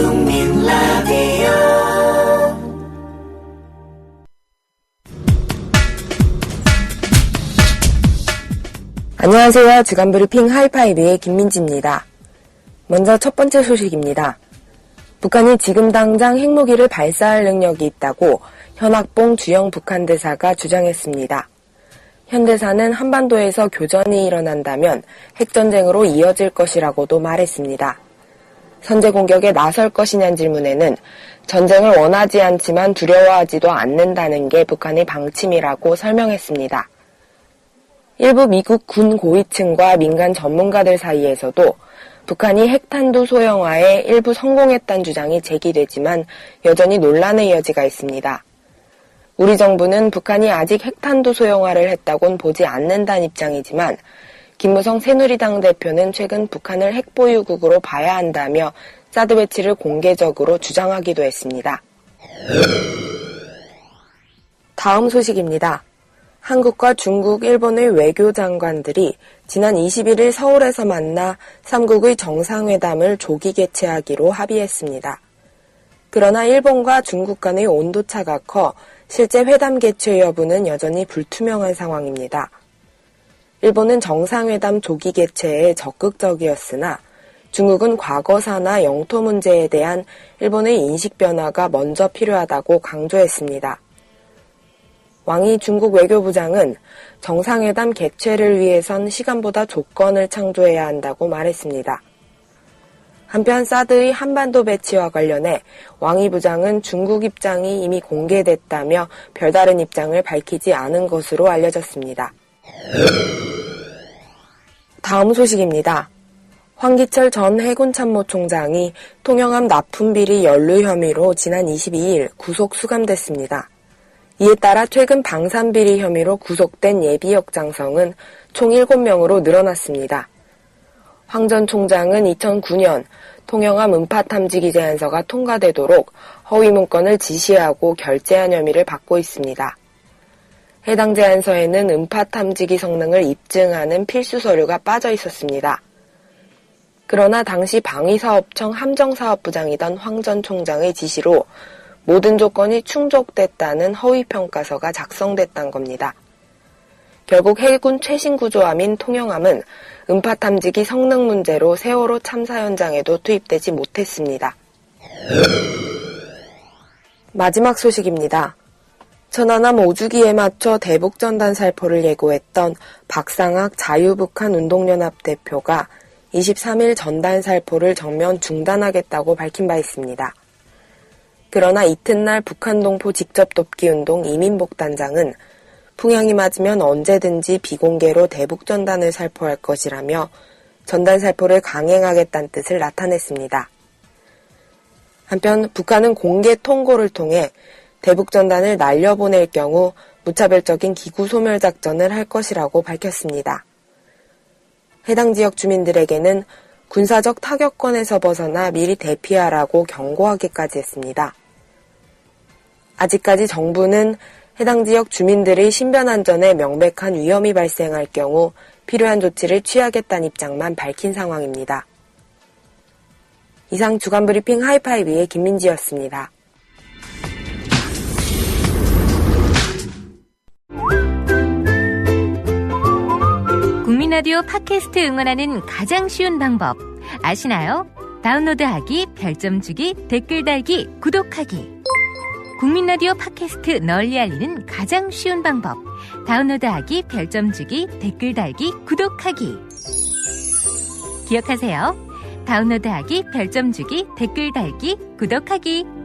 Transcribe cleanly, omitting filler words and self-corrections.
국민 라디오 안녕하세요. 주간브리핑 하이파이브의 김민지입니다. 먼저 첫 번째 소식입니다. 북한이 지금 당장 핵무기를 발사할 능력이 있다고 현학봉 주영 북한 대사가 주장했습니다. 현 대사는 한반도에서 교전이 일어난다면 핵전쟁으로 이어질 것이라고도 말했습니다. 선제 공격에 나설 것이냐는 질문에는 전쟁을 원하지 않지만 두려워하지도 않는다는 게 북한의 방침이라고 설명했습니다. 일부 미국 군 고위층과 민간 전문가들 사이에서도 북한이 핵탄두 소형화에 일부 성공했다는 주장이 제기되지만 여전히 논란의 여지가 있습니다. 우리 정부는 북한이 아직 핵탄두 소형화를 했다고는 보지 않는다는 입장이지만 김무성 새누리당 대표는 최근 북한을 핵보유국으로 봐야 한다며 사드 배치를 공개적으로 주장하기도 했습니다. 다음 소식입니다. 한국과 중국, 일본의 외교장관들이 지난 21일 서울에서 만나 3국의 정상회담을 조기 개최하기로 합의했습니다. 그러나 일본과 중국 간의 온도차가 커 실제 회담 개최 여부는 여전히 불투명한 상황입니다. 일본은 정상회담 조기 개최에 적극적이었으나 중국은 과거사나 영토 문제에 대한 일본의 인식 변화가 먼저 필요하다고 강조했습니다. 왕이 중국 외교부장은 정상회담 개최를 위해선 시간보다 조건을 창조해야 한다고 말했습니다. 한편 사드의 한반도 배치와 관련해 왕이 부장은 중국 입장이 이미 공개됐다며 별다른 입장을 밝히지 않은 것으로 알려졌습니다. 다음 소식입니다. 황기철 전 해군참모총장이 통영함 납품비리 연루 혐의로 지난 22일 구속 수감됐습니다. 이에 따라 최근 방산비리 혐의로 구속된 예비역장성은 총 7명으로 늘어났습니다. 황 전 총장은 2009년 통영함 음파 탐지기 제안서가 통과되도록 허위 문건을 지시하고 결제한 혐의를 받고 있습니다. 해당 제안서에는 음파 탐지기 성능을 입증하는 필수 서류가 빠져 있었습니다. 그러나 당시 방위사업청 함정사업부장이던 황 전 총장의 지시로 모든 조건이 충족됐다는 허위평가서가 작성됐단 겁니다. 결국 해군 최신 구조함인 통영함은 음파 탐지기 성능 문제로 세월호 참사 현장에도 투입되지 못했습니다. 마지막 소식입니다. 천안함 5주기에 맞춰 대북전단 살포를 예고했던 박상학 자유북한 운동연합 대표가 23일 전단 살포를 전면 중단하겠다고 밝힌 바 있습니다. 그러나 이튿날 북한동포 직접 돕기 운동 이민복단장은 풍향이 맞으면 언제든지 비공개로 대북전단을 살포할 것이라며 전단 살포를 강행하겠다는 뜻을 나타냈습니다. 한편 북한은 공개 통고를 통해 대북전단을 날려보낼 경우 무차별적인 기구 소멸 작전을 할 것이라고 밝혔습니다. 해당 지역 주민들에게는 군사적 타격권에서 벗어나 미리 대피하라고 경고하기까지 했습니다. 아직까지 정부는 해당 지역 주민들의 신변안전에 명백한 위험이 발생할 경우 필요한 조치를 취하겠다는 입장만 밝힌 상황입니다. 이상 주간브리핑 하이파이브의 김민지였습니다. 국민라디오 팟캐스트 응원하는 가장 쉬운 방법 아시나요? 다운로드하기, 별점 주기, 댓글 달기, 구독하기. 국민라디오 팟캐스트 널리 알리는 가장 쉬운 방법 다운로드하기, 별점 주기, 댓글 달기, 구독하기. 기억하세요. 다운로드하기, 별점 주기, 댓글 달기, 구독하기.